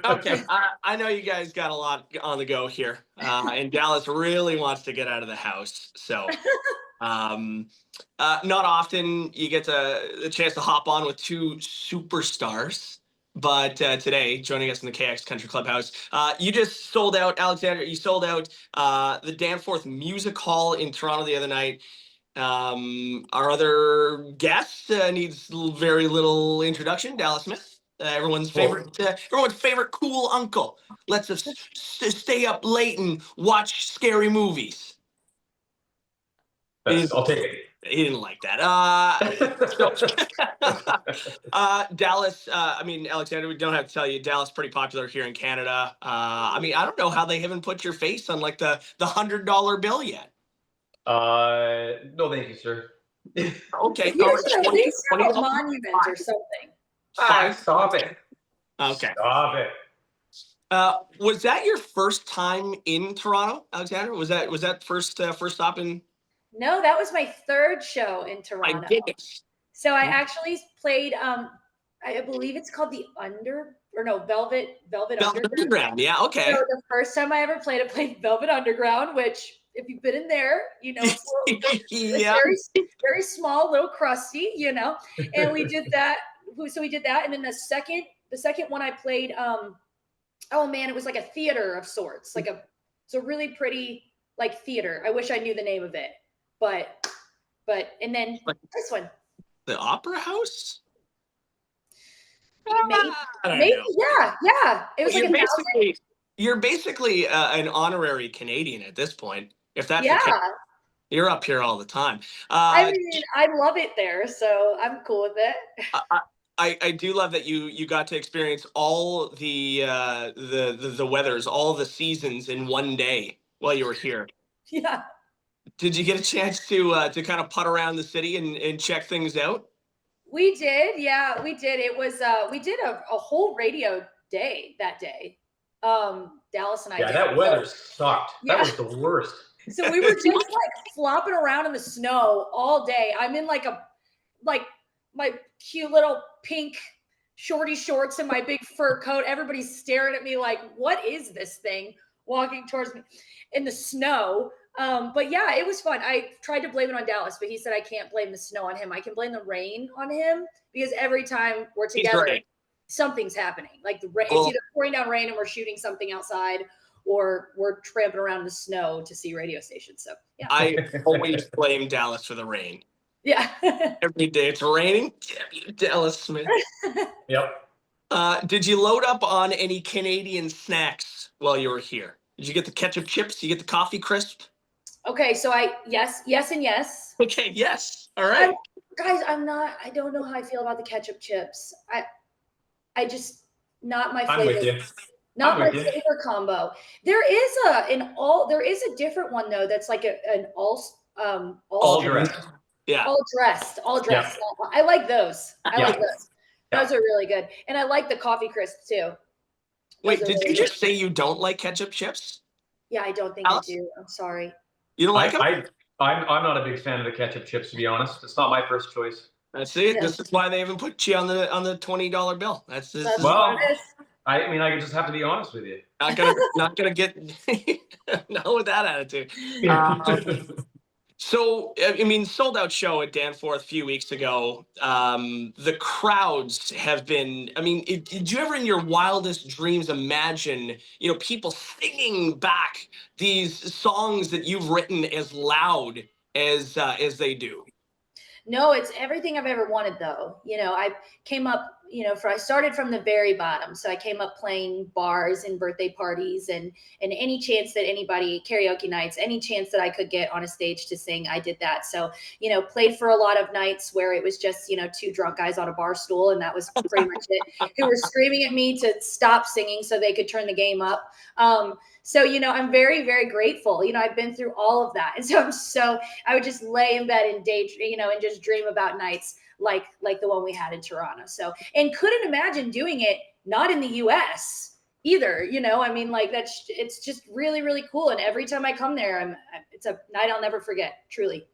Okay, I know you guys got a lot on the go here, and Dallas really wants to get out of the house. So, um, not often you get the chance to hop on with two superstars, but today, joining us in the KX Country Clubhouse, you just sold out, Alexander. You sold out the Danforth Music Hall in Toronto the other night. Our other guest needs very little introduction. Dallas Smith, Well, everyone's favorite cool uncle. Lets us stay up late and watch scary movies. He I'll didn't, take it. he didn't like that. So, Dallas. I mean, Alexander. We don't have to tell you, Dallas pretty popular here in Canada. I mean, I don't know how they haven't put your face on like the $100 bill yet. No, thank you, sir. Okay, You all right, should at 20, least have a monument or something. Stop it. Okay. Stop it. Was that your first time in Toronto, Alexander? Was that first stop in? No, that was my third show in My Toronto. goodness. So I actually played I believe it's called the Velvet Underground. Underground. Yeah. Okay. So the first time I ever played, I played Velvet Underground, which if you've been in there, you know it's Yeah. very small, little crusty, you know. And we did that. So we did that, and then the second one I played, oh man, it was like a theater of sorts, it's a really pretty like theater. I wish I knew the name of it, but and then this one. The Opera House. Maybe, I don't maybe, know. yeah. It was like You're basically an honorary Canadian at this point. If that's the yeah. case, you're up here all the time. I mean, I love it there, so I'm cool with it. I do love that you got to experience all the weathers, all the seasons in one day while you were here. Yeah. Did you get a chance to kind of putt around the city and check things out? We did, yeah, we did. It was we did a whole radio day that day. Dallas and I Yeah, did. that weather sucked. Yeah. That was the worst. So we were just like flopping around in the snow all day. I'm in like my cute little pink shorty shorts and my big fur coat. Everybody's staring at me like, what is this thing walking towards me in the snow? But yeah, it was fun. I tried to blame it on Dallas, but he said I can't blame the snow on him. I can blame the rain on him because every time we're together, right. Something's happening. Like it's either pouring down rain and we're shooting something outside, or we're tramping around in the snow to see radio stations. So yeah, I always blame Dallas for the rain. yeah. Every day it's raining. Damn you, Dallas Smith. Yep. Did you load up on any Canadian snacks while you were here? Did you get the ketchup chips? Did you get the coffee crisp? Okay, so yes, and yes. Okay, yes. All right. Guys, I don't know how I feel about the ketchup chips. I just not my flavor. I'm with you. Not my flavor combo. There is a different one though that's like an All dressed. Yeah. All dressed. Yeah. I like those. I Yeah. like those. Those are really good. And I like the coffee crisp too. Wait, did you just say you don't like ketchup chips? Yeah, I don't think I do. I'm sorry. You don't like them? I'm not a big fan of the ketchup chips, to be honest. It's not my first choice. That's it. Yeah. This is why they haven't put you on the $20 bill. That's well. I mean, I just have to be honest with you. Not gonna get no with that attitude. So, I mean, sold out show at Danforth a few weeks ago. The crowds have been, I mean, did you ever in your wildest dreams imagine, people singing back these songs that you've written as loud as they do? No, it's everything I've ever wanted though. I came up, I started from the very bottom. So I came up playing bars and birthday parties and any chance that karaoke nights, any chance that I could get on a stage to sing, I did that. So, played for a lot of nights where it was just, two drunk guys on a bar stool. And that was pretty much it, who were screaming at me to stop singing so they could turn the game up. So, I'm very, very grateful. I've been through all of that. And so I would just lay in bed and daydream, and just dream about nights like the one we had in Toronto. So, and couldn't imagine doing it not in the US either. I mean, like it's just really, really cool. And every time I come there, it's a night I'll never forget, truly.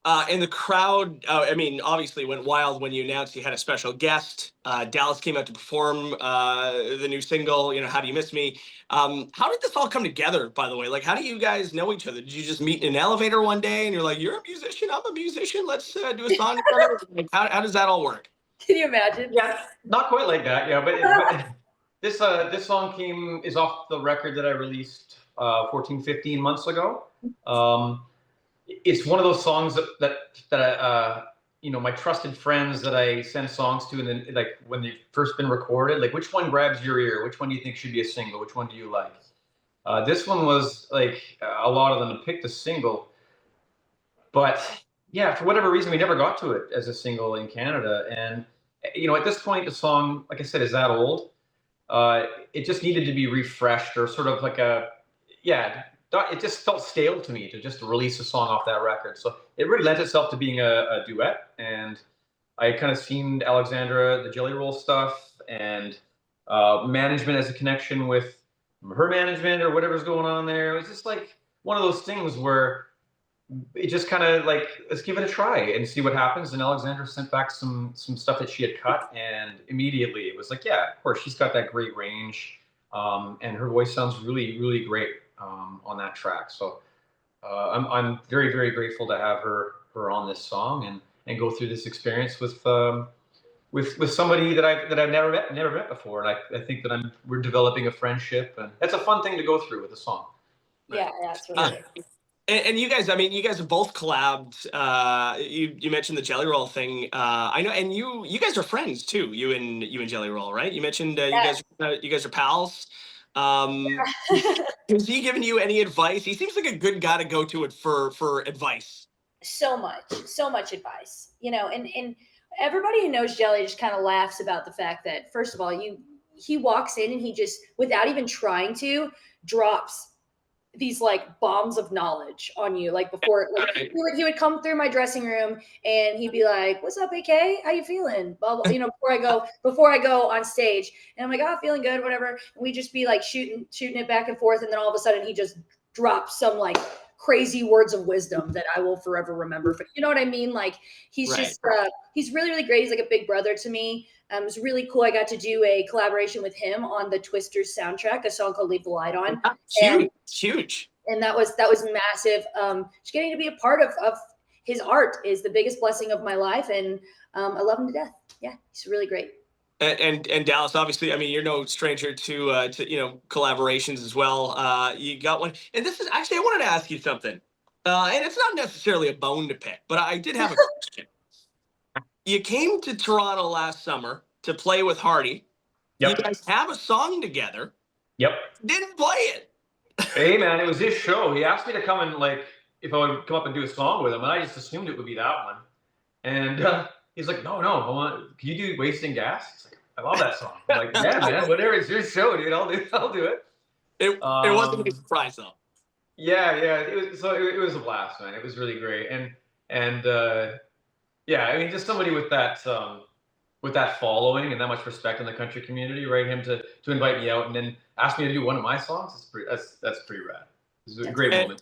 And the crowd, I mean, obviously went wild when you announced you had a special guest. Dallas came out to perform the new single, How Do You Miss Me? How did this all come together, by the way? Like, how do you guys know each other? Did you just meet in an elevator one day and you're like, you're a musician, I'm a musician, let's do a song together? Like, how does that all work? Can you imagine? Yeah, not quite like that. Yeah, but this song is off the record that I released 14, 15 months ago. It's one of those songs that my trusted friends that I send songs to, and then like when they've first been recorded, like which one grabs your ear? Which one do you think should be a single? Which one do you like? This one was like a lot of them picked a single, but yeah, for whatever reason, we never got to it as a single in Canada. And at this point, the song, like I said, is that old. It just needed to be refreshed, or sort of like it just felt stale to me to just release a song off that record. So it really lent itself to being a duet. And I kind of seen Alexandra, the Jelly Roll stuff, and management as a connection with her management or whatever's going on there. It was just like one of those things where it just kind of like, let's give it a try and see what happens. And Alexandra sent back some stuff that she had cut, and immediately it was like, yeah, of course, she's got that great range, and her voice sounds really, really great on that track. So I'm very, very grateful to have her on this song and go through this experience with somebody that I've never met before. And I think that we're developing a friendship, and that's a fun thing to go through with a song. Yeah, that's really good. And you guys, I mean, you guys have both collabed. You mentioned the Jelly Roll thing. I know, and you guys are friends too. You and Jelly Roll, right? You mentioned you guys are pals. Has he given you any advice? He seems like a good guy to go to it for advice. So much advice. And everybody who knows Jelly just kind of laughs about the fact that, first of all, he walks in and he just, without even trying to, drops these like bombs of knowledge on you. Like before, like, he would come through my dressing room and he'd be like, "What's up, AK? How you feeling?" Blah, blah, before I go on stage, and I'm like, "Oh, feeling good, whatever." And we just be like shooting it back and forth, and then all of a sudden he just drops some like crazy words of wisdom that I will forever remember. But you know what I mean? Like he's just he's really, really great. He's like a big brother to me. It was really cool. I got to do a collaboration with him on the Twisters soundtrack, a song called "Leave the Light On." Huge. And that was massive. Just getting to be a part of his art is the biggest blessing of my life, and I love him to death. Yeah, he's really great. And Dallas, obviously, I mean, you're no stranger to collaborations as well. You got one, and this is actually, I wanted to ask you something, and it's not necessarily a bone to pick, but I did have a question. You came to Toronto last summer to play with Hardy. Yep. You guys have a song together. Yep. Didn't play it. Hey man, it was his show. He asked me to come and like if I would come up and do a song with him, and I just assumed it would be that one. And he's like, no, can you do Wasting Gas? He's like, I love that song. I'm like, yeah, man, whatever. It's your show, dude. I'll do it. It wasn't a surprise though. Yeah. It was a blast, man. It was really great. And yeah, I mean, just somebody with that following and that much respect in the country community, right? Him to invite me out and then ask me to do one of my songs. That's pretty rad. It's a great moment.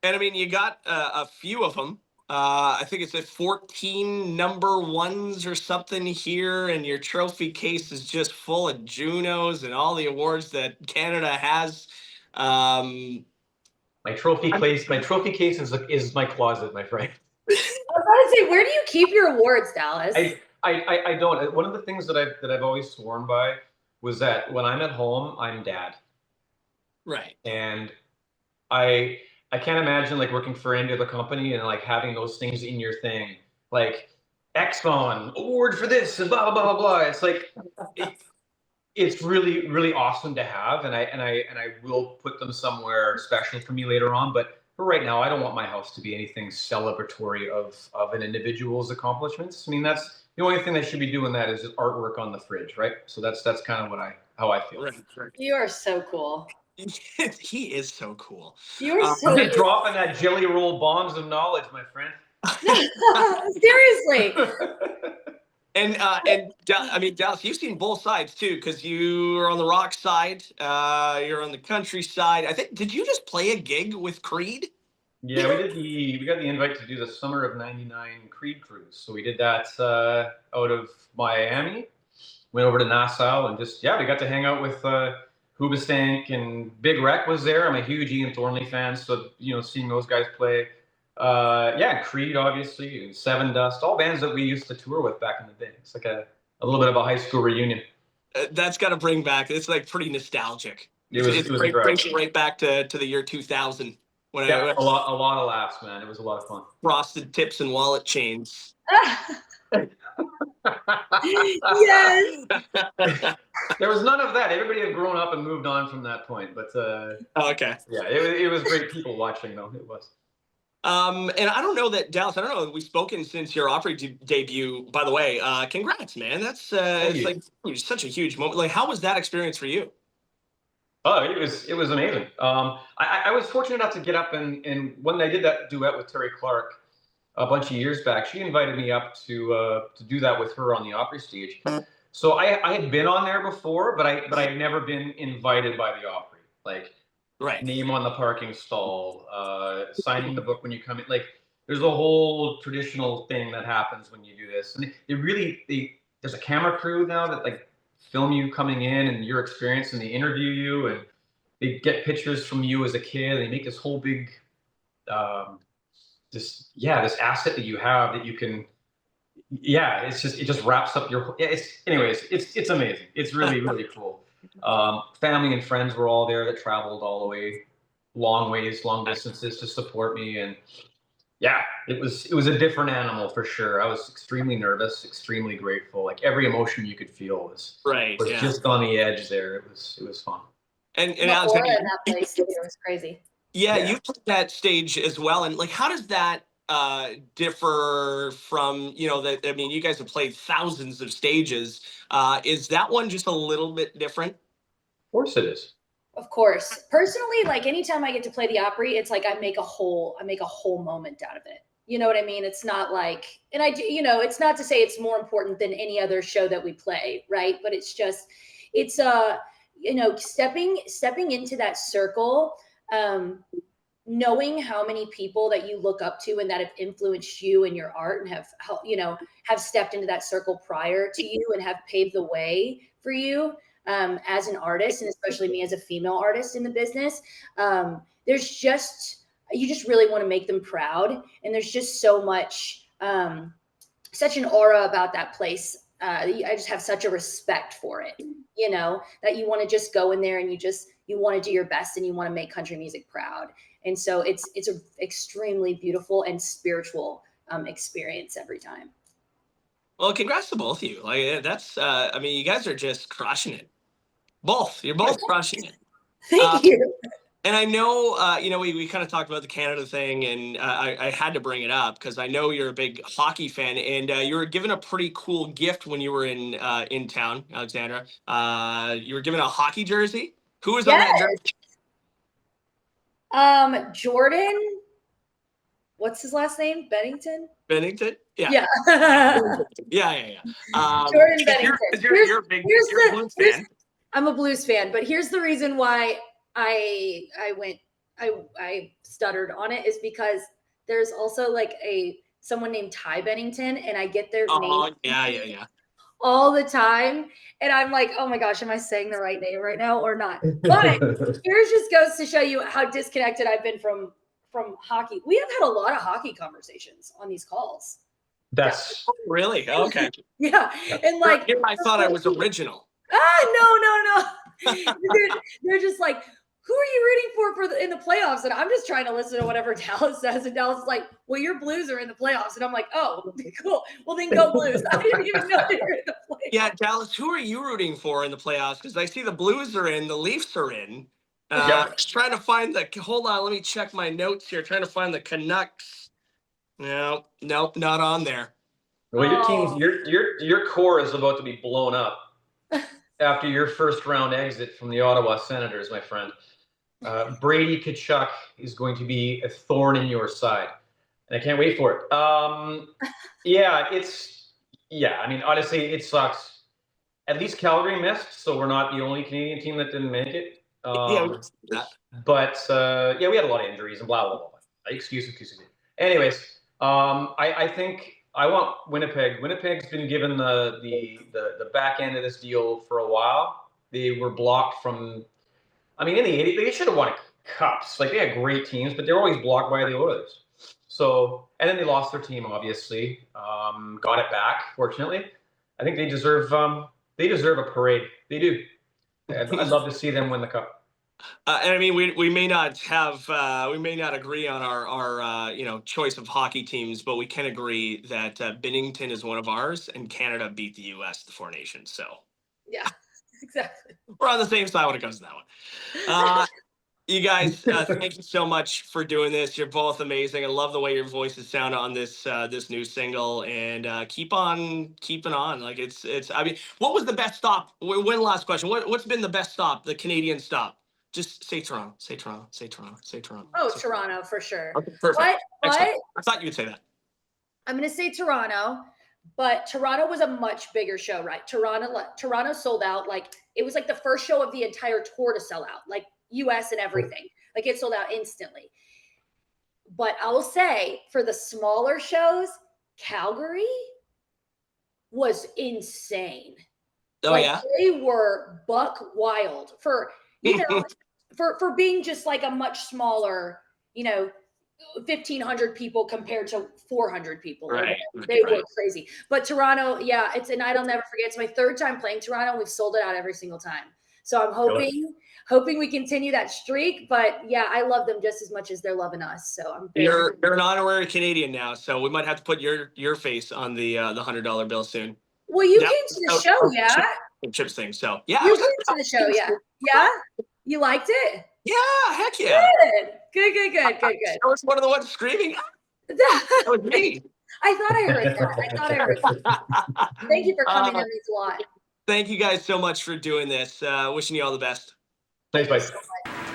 And I mean, you got a few of them. I think it's 14 number ones or something here, and your trophy case is just full of Junos and all the awards that Canada has. My trophy case is my closet, my friend. I was about to say, where do you keep your awards, Dallas? I don't. One of the things that I've always sworn by was that when I'm at home, I'm dad. Right. And I can't imagine like working for any other company and like having those things in your thing, like Exxon award for this and blah blah blah blah. It's like it's really, really awesome to have, and I will put them somewhere special for me later on. But for right now, I don't want my house to be anything celebratory of an individual's accomplishments. I mean, that's the only thing that should be doing that is just artwork on the fridge, right? So that's kind of how I feel. Right. You are so cool. He is so cool. You are so I'm just dropping that Jelly Roll bombs of knowledge, my friend. Seriously. And I mean, Dallas, you've seen both sides too, because you are on the rock side, you're on the country side. I think, did you just play a gig with Creed? Yeah, we got the invite to do the summer of '99 Creed cruise. So we did that out of Miami. Went over to Nassau and just we got to hang out with Hoobastank, and Big Wreck was there. I'm a huge Ian Thornley fan, so seeing those guys play. Creed obviously, and Seven Dust, all bands that we used to tour with back in the day. It's like a little bit of a high school reunion. That's got to bring back. It's like pretty nostalgic. It was incredible. Brings you right back to the year 2000 when a lot of laughs, man. It was a lot of fun. Frosted tips and wallet chains. Yes. There was none of that. Everybody had grown up and moved on from that point. But okay. Yeah, it was great people watching though. It was. And I don't know that Dallas. I don't know. We've spoken since your Opry debut. By the way, congrats, man. That's it's like such a huge moment. Like, how was that experience for you? Oh, it was amazing. I was fortunate enough to get up and when I did that duet with Terry Clark a bunch of years back, she invited me up to do that with her on the Opry stage. So I had been on there before, but I had never been invited by the Opry. Like, name on the parking stall, signing the book when you come in. Like, there's a whole traditional thing that happens when you do this, and there's a camera crew now that like film you coming in and your experience, and they interview you, and they get pictures from you as a kid. And they make this whole big this asset that you have that you can it just wraps up your it's amazing. It's really really cool. Family and friends were all there that traveled all the way long distances to support me, and it was a different animal for sure. I was extremely nervous, extremely grateful. Like, every emotion you could feel was just on the edge there. It was fun. And Alexandra, in that place, it was crazy. Yeah, you took that stage as well. And like, how does that differ from, I mean, you guys have played thousands of stages. Is that one just a little bit different? Of course it is. Of course. Personally, like, anytime I get to play the Opry, it's like I make a whole moment out of it. You know what I mean? It's not like, and I do, it's not to say it's more important than any other show that we play, right? But it's just, it's stepping into that circle, knowing how many people that you look up to and that have influenced you in your art and have stepped into that circle prior to you and have paved the way for you as an artist, and especially me as a female artist in the business. You just really want to make them proud. And there's just so much, such an aura about that place. I just have such a respect for it, that you want to just go in there and you want to do your best and you want to make country music proud. And so it's an extremely beautiful and spiritual experience every time. Well, congrats to both of you. Like, that's, I mean, you guys are just crushing it. You're both crushing it. Thank you. And I know, we kind of talked about the Canada thing, and I had to bring it up because I know you're a big hockey fan, and you were given a pretty cool gift when you were in town, Alexandra. You were given a hockey jersey. Who was on that jersey? Jordan. What's his last name? Bennington? Yeah. Yeah. Jordan Bennington. You're a Blues fan. I'm a Blues fan, but here's the reason why I stuttered on it, is because there's also like someone named Ty Bennington, and I get their name all the time, and I'm like, oh my gosh, am I saying the right name right now or not? But here's just goes to show you how disconnected I've been from hockey. We have had a lot of hockey conversations on these calls. That's really okay. Yeah, and like, I thought I was original. No. They're just like, who are you rooting for in the playoffs? And I'm just trying to listen to whatever Dallas says. And Dallas is like, well, your Blues are in the playoffs. And I'm like, oh, cool. Well, then go Blues. I didn't even know they were in the playoffs. Yeah, Dallas, who are you rooting for in the playoffs? Because I see the Blues are in, the Leafs are in. Just trying to find hold on, let me check my notes here. Trying to find the Canucks. No, not on there. Well, your team's your core is about to be blown up after your first round exit from the Ottawa Senators, my friend. Brady Tkachuk is going to be a thorn in your side, and I can't wait for it. I mean, honestly, it sucks. At least Calgary missed, so we're not the only Canadian team that didn't make it. But we had a lot of injuries and blah blah blah. Excuse me. Anyways, I think I want Winnipeg. Winnipeg's been given the back end of this deal for a while. They were blocked from. I mean, in the 80s, they should have won cups. Like, they had great teams, but they were always blocked by the Oilers. So, and then they lost their team, obviously. Got it back, fortunately. I think they deserve a parade. They do. I'd love to see them win the cup. And I mean, we may not have we may not agree on our choice of hockey teams, but we can agree that Bennington is one of ours, and Canada beat the U.S. the Four Nations. So Yeah, exactly. we're on the same side when it comes to that one. You guys, thank you so much for doing this. You're both amazing. I love the way your voices sound on this new single, and keep on keeping on. Like it's. I mean, what was the best stop? One last question. What's been the best stop? The Canadian stop? Just say Toronto. Say Toronto. Say Toronto. Say Toronto. Oh, say Toronto for sure. Okay, perfect. But I thought you would say that. I'm going to say Toronto, but Toronto was a much bigger show, right? Toronto sold out. Like, it was like the first show of the entire tour to sell out, like US and everything. Like, it sold out instantly. But I will say, for the smaller shows, Calgary was insane. Oh, like, yeah? They were buck wild for, for being just like a much smaller, 1,500 people compared to 400 people. Right. They were crazy. But Toronto, yeah, it's a night I'll never forget. It's my third time playing Toronto. We've sold it out every single time. So I'm hoping we continue that streak. But yeah, I love them just as much as they're loving us. So I'm You're an honorary Canadian now, so we might have to put your face on the $100 bill soon. Well, you came to the show, yeah? Chips thing. So yeah. You came to the show, yeah. Yeah? You liked it? Yeah, heck yeah. Good. I was one of the ones screaming. That was me. I thought I heard that. Thank you for coming. That means a lot. Thank you guys so much for doing this. Wishing you all the best. Thanks, bye.